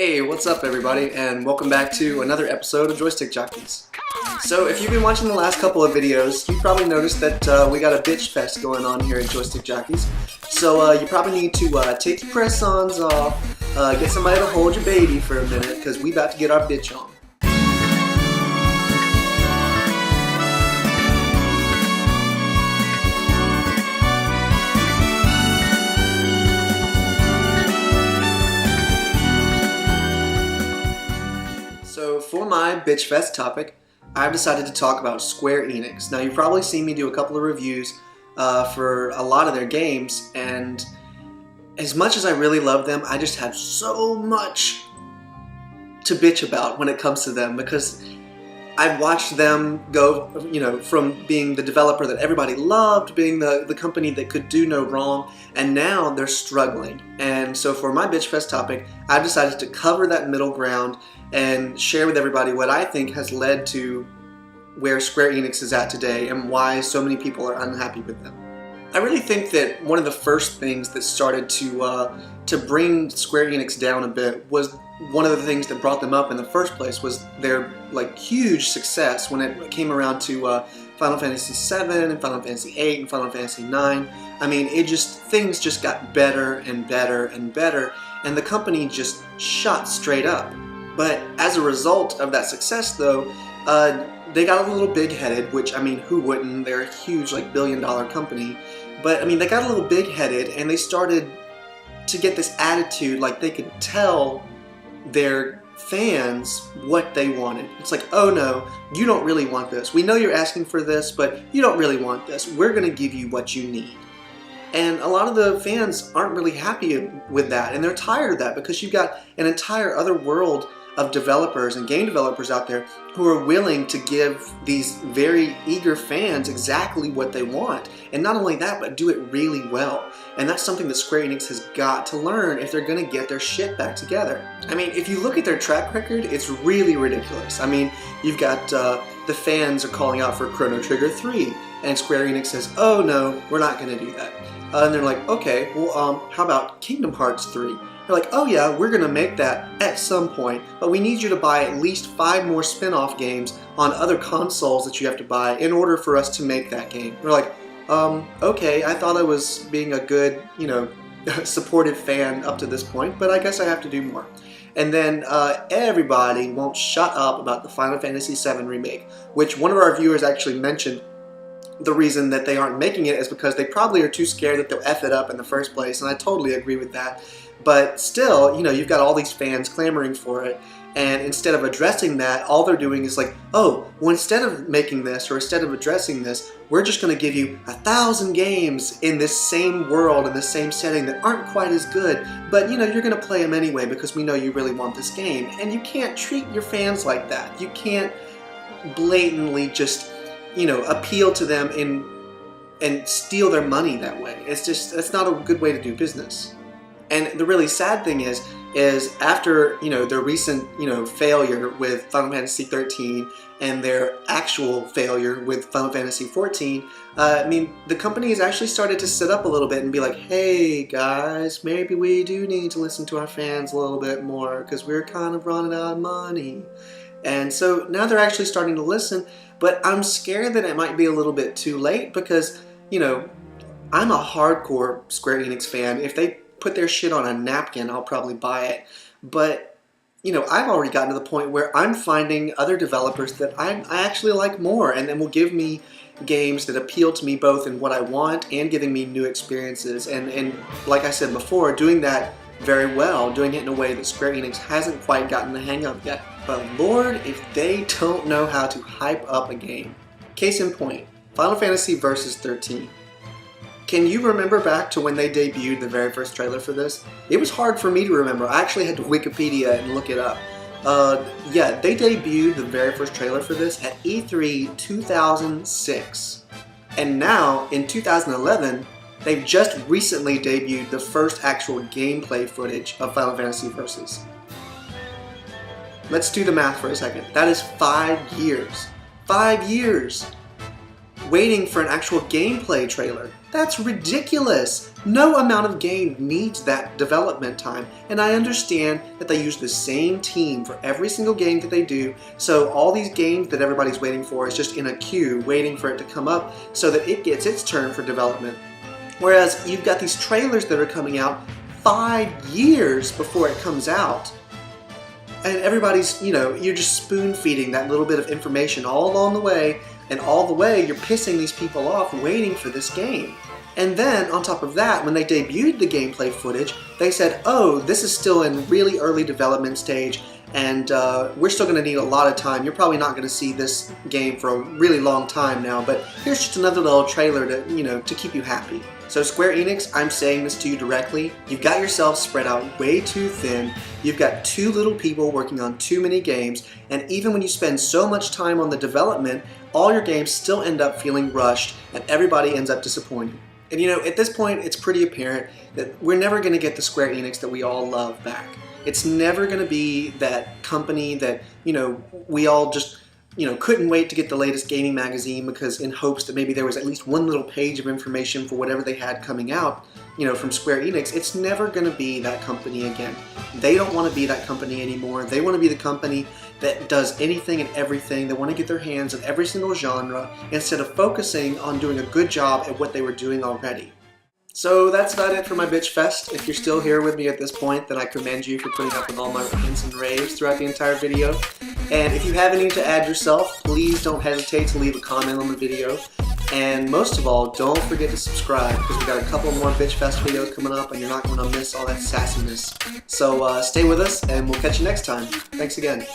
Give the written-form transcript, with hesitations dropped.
Hey, what's up everybody, and welcome back to another episode of Joystick Jockeys. So if you've been watching the last couple of videos, you probably noticed that we got a Bitchfest going on here at Joystick Jockeys. So you probably need to take your press-ons off, get somebody to hold your baby for a minute, because we about to get our bitch on. So for my Bitchfest topic, I've decided to talk about Square Enix. Now you've probably seen me do a couple of reviews for a lot of their games, and as much as I really love them, I just have so much to bitch about when it comes to them, because I've watched them go, from being the developer that everybody loved, being the company that could do no wrong, and now they're struggling. And so for my Bitchfest topic, I've decided to cover that middle ground and share with everybody what I think has led to where Square Enix is at today and why so many people are unhappy with them. I really think that one of the first things that started to bring Square Enix down a bit was one of the things that brought them up in the first place was their huge success when it came around to Final Fantasy VII and Final Fantasy VIII and Final Fantasy IX. I mean, things just got better and better and better, and the company just shot straight up. But as a result of that success, though, they got a little big-headed, which, I mean, who wouldn't? They're a huge, billion-dollar company. But, I mean, they got a little big-headed, and they started to get this attitude like they could tell their fans what they wanted. It's like, oh no, you don't really want this. We know you're asking for this, but you don't really want this. We're going to give you what you need. And a lot of the fans aren't really happy with that, and they're tired of that, because you've got an entire other world of developers and game developers out there who are willing to give these very eager fans exactly what they want. And not only that, but do it really well. And that's something that Square Enix has got to learn if they're going to get their shit back together. I mean, if you look at their track record, it's really ridiculous. I mean, you've got the fans are calling out for Chrono Trigger 3, and Square Enix says, oh no, we're not going to do that. And they're like, okay, well, how about Kingdom Hearts 3? They're like, oh yeah, we're going to make that at some point, but we need you to buy at least 5 more spin-off games on other consoles that you have to buy in order for us to make that game. They're like, okay, I thought I was being a good, supportive fan up to this point, but I guess I have to do more. And then everybody won't shut up about the Final Fantasy VII Remake, which one of our viewers actually mentioned. The reason that they aren't making it is because they probably are too scared that they'll F it up in the first place, and I totally agree with that. But still, you've got all these fans clamoring for it, and instead of addressing that, all they're doing is like, oh, well, instead of making this, or instead of addressing this, we're just going to give you 1,000 games in this same world, in this same setting that aren't quite as good, but you're going to play them anyway because we know you really want this game. And you can't treat your fans like that. You can't blatantly just appeal to them and steal their money that way. That's not a good way to do business. And the really sad thing is after their recent failure with Final Fantasy 13 and their actual failure with Final Fantasy 14, I mean, the company has actually started to sit up a little bit and be like, hey guys, maybe we do need to listen to our fans a little bit more because we're kind of running out of money. And so now they're actually starting to listen, but I'm scared that it might be a little bit too late because, I'm a hardcore Square Enix fan. If they put their shit on a napkin, I'll probably buy it. But, I've already gotten to the point where I'm finding other developers that I actually like more and then will give me games that appeal to me both in what I want and giving me new experiences. And like I said before, doing that very well, doing it in a way that Square Enix hasn't quite gotten the hang of yet. But Lord, if they don't know how to hype up a game. Case in point, Final Fantasy Versus 13. Can you remember back to when they debuted the very first trailer for this? It was hard for me to remember. I actually had to Wikipedia and look it up. Yeah, they debuted the very first trailer for this at E3 2006. And now, in 2011, they've just recently debuted the first actual gameplay footage of Final Fantasy Versus. Let's do the math for a second. That is 5 years. 5 years! Waiting for an actual gameplay trailer. That's ridiculous. No amount of game needs that development time, and I understand that they use the same team for every single game that they do, so all these games that everybody's waiting for is just in a queue waiting for it to come up so that it gets its turn for development. Whereas you've got these trailers that are coming out 5 years before it comes out, and everybody's, you're just spoon feeding that little bit of information all along the way, and all the way you're pissing these people off waiting for this game. And then on top of that, when they debuted the gameplay footage, they said, oh, this is still in really early development stage, and we're still going to need a lot of time. You're probably not going to see this game for a really long time now, but here's just another little trailer to, to keep you happy. So Square Enix, I'm saying this to you directly, you've got yourself spread out way too thin, you've got too little people working on too many games, and even when you spend so much time on the development, all your games still end up feeling rushed, and everybody ends up disappointed. And at this point, it's pretty apparent that we're never going to get the Square Enix that we all love back. It's never going to be that company that, we all just, couldn't wait to get the latest gaming magazine because in hopes that maybe there was at least one little page of information for whatever they had coming out, from Square Enix. It's never going to be that company again. They don't want to be that company anymore. They want to be the company that does anything and everything. They want to get their hands on every single genre instead of focusing on doing a good job at what they were doing already. So that's about it for my Bitch Fest. If you're still here with me at this point, then I commend you for putting up with all my rants and raves throughout the entire video. And if you have any to add yourself, please don't hesitate to leave a comment on the video. And most of all, don't forget to subscribe because we got a couple more Bitch Fest videos coming up and you're not going to miss all that sassiness. So stay with us and we'll catch you next time. Thanks again.